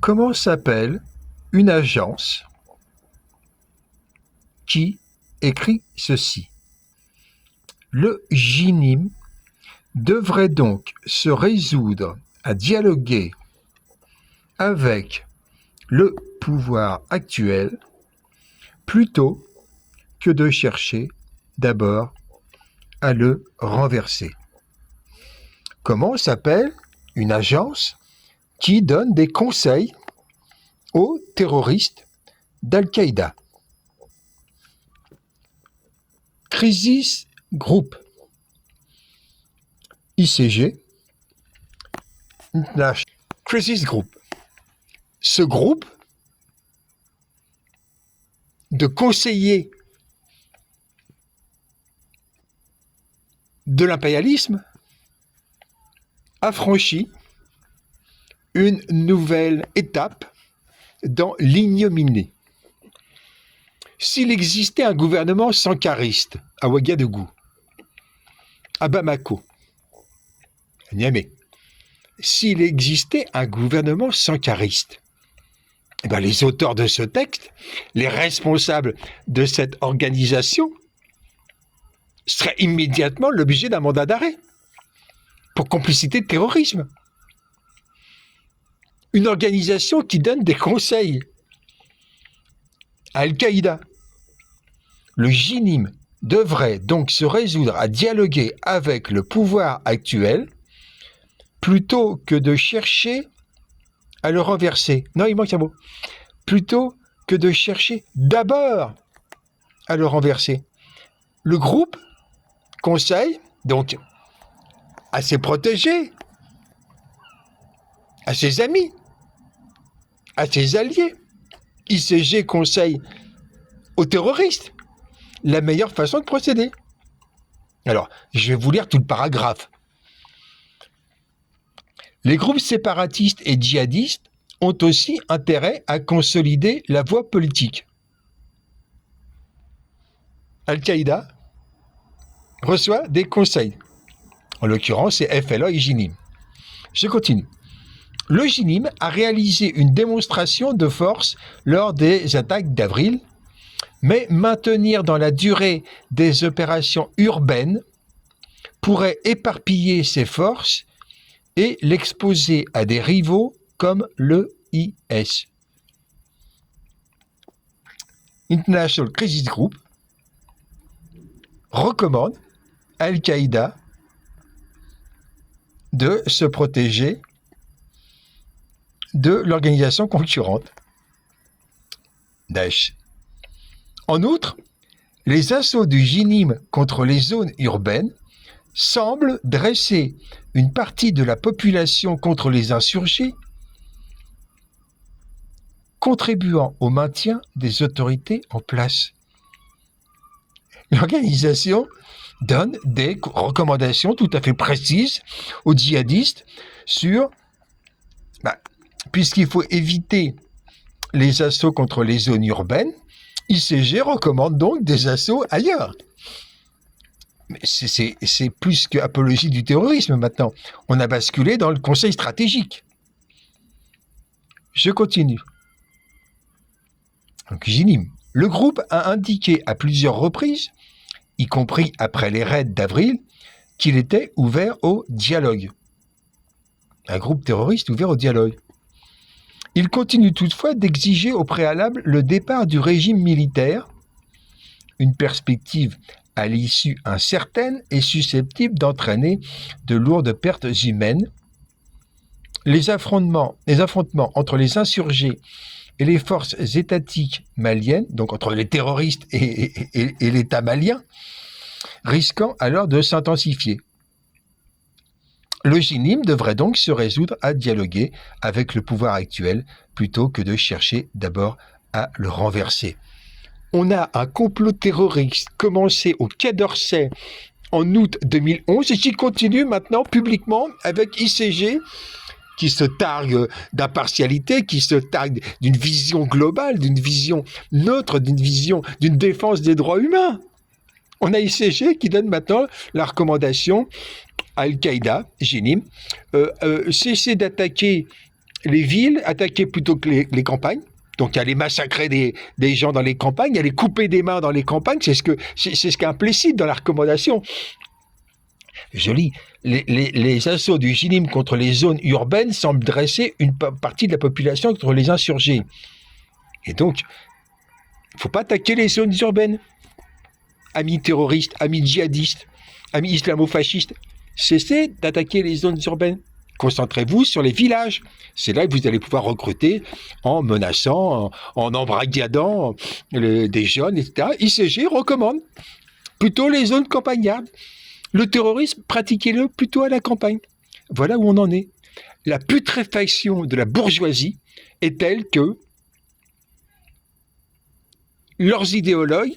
Comment s'appelle une agence qui écrit ceci? Le GINIM devrait donc se résoudre à dialoguer avec le pouvoir actuel plutôt que de chercher d'abord à le renverser. Comment s'appelle une agence qui donne des conseils aux terroristes d'Al-Qaïda? Crisis Group, ICG, International Crisis Group. Ce groupe de conseillers de l'impérialisme a franchi une nouvelle étape dans l'ignominie. S'il existait un gouvernement sankariste à Ouagadougou, à Bamako, à Niamey, s'il existait un gouvernement sankariste, les auteurs de ce texte, les responsables de cette organisation, seraient immédiatement l'objet d'un mandat d'arrêt pour complicité de terrorisme. Une organisation qui donne des conseils à Al-Qaïda. Le GINIM devrait donc se résoudre à dialoguer avec le pouvoir actuel plutôt que de chercher à le renverser. Non, il manque un mot. Plutôt que de chercher d'abord à le renverser. Le groupe conseille donc à ses protégés, à ses amis, à ses alliés. ICG conseille aux terroristes la meilleure façon de procéder. Alors, je vais vous lire tout le paragraphe. Les groupes séparatistes et djihadistes ont aussi intérêt à consolider la voie politique. Al-Qaïda reçoit des conseils. En l'occurrence, c'est FLA et GINIM. Je continue. Le GINIM a réalisé une démonstration de force lors des attaques d'avril, mais maintenir dans la durée des opérations urbaines pourrait éparpiller ses forces et l'exposer à des rivaux comme le IS. International Crisis Group recommande à Al-Qaïda de se protéger de l'organisation concurrente, Daesh. En outre, les assauts du GINIM contre les zones urbaines semblent dresser une partie de la population contre les insurgés, contribuant au maintien des autorités en place. L'organisation donne des recommandations tout à fait précises aux djihadistes sur, puisqu'il faut éviter les assauts contre les zones urbaines, ICG recommande donc des assauts ailleurs. Mais c'est plus que apologie du terrorisme maintenant. On a basculé dans le conseil stratégique. Je continue. Donc, GINIM. Le groupe a indiqué à plusieurs reprises, y compris après les raids d'avril, qu'il était ouvert au dialogue. Un groupe terroriste ouvert au dialogue. Il continue toutefois d'exiger au préalable le départ du régime militaire, une perspective à l'issue incertaine et susceptible d'entraîner de lourdes pertes humaines. Les affrontements entre les insurgés et les forces étatiques maliennes, donc entre les terroristes et l'État malien, risquant alors de s'intensifier. Le GINIM devrait donc se résoudre à dialoguer avec le pouvoir actuel plutôt que de chercher d'abord à le renverser. On a un complot terroriste commencé au Quai d'Orsay en août 2011 et qui continue maintenant publiquement avec ICG qui se targue d'impartialité, qui se targue d'une vision globale, d'une vision neutre, d'une défense des droits humains. On a ICG qui donne maintenant la recommandation à Al-Qaïda, GINIM, cessez d'attaquer les villes, attaquer plutôt que les campagnes. Donc, aller massacrer des gens dans les campagnes, aller couper des mains dans les campagnes, c'est ce qui est implicite dans la recommandation. Je lis, les assauts du JNIM contre les zones urbaines semblent dresser une partie de la population contre les insurgés. Et donc, il ne faut pas attaquer les zones urbaines. Amis terroristes, amis djihadistes, amis islamo-fascistes, cessez d'attaquer les zones urbaines. Concentrez-vous sur les villages. C'est là que vous allez pouvoir recruter en menaçant, en embrigadant des jeunes, etc. ICG recommande plutôt les zones campagnardes. Le terrorisme, pratiquez-le plutôt à la campagne. Voilà où on en est. La putréfaction de la bourgeoisie est telle que leurs idéologues,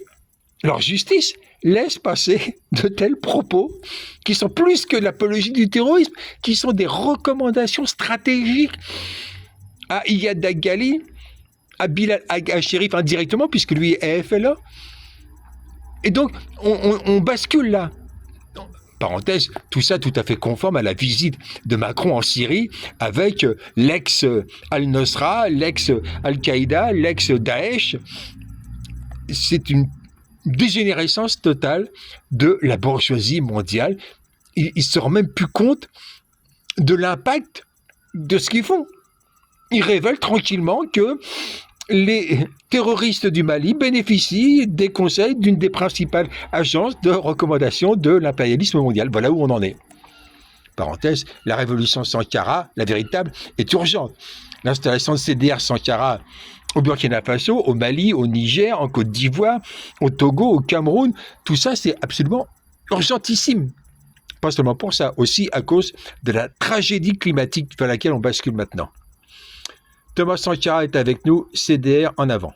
leur justice, laissent passer de tels propos qui sont plus que l'apologie du terrorisme, qui sont des recommandations stratégiques à Iyad Dagali, à Bilal Ag-Sherif indirectement, puisque lui est FLA. Et donc, on bascule là. Parenthèse, tout ça tout à fait conforme à la visite de Macron en Syrie avec l'ex-Al-Nusra, l'ex-Al-Qaïda, l'ex-Daesh. C'est une dégénérescence totale de la bourgeoisie mondiale. Ils ne se rendent même plus compte de l'impact de ce qu'ils font. Ils révèlent tranquillement que les terroristes du Mali bénéficient des conseils d'une des principales agences de recommandation de l'impérialisme mondial. Voilà où on en est. Parenthèse, la révolution Sankara, la véritable, est urgente. L'installation de CDR Sankara au Burkina Faso, au Mali, au Niger, en Côte d'Ivoire, au Togo, au Cameroun, tout ça c'est absolument urgentissime. Pas seulement pour ça, aussi à cause de la tragédie climatique vers laquelle on bascule maintenant. Thomas Sankara est avec nous, CDR en avant.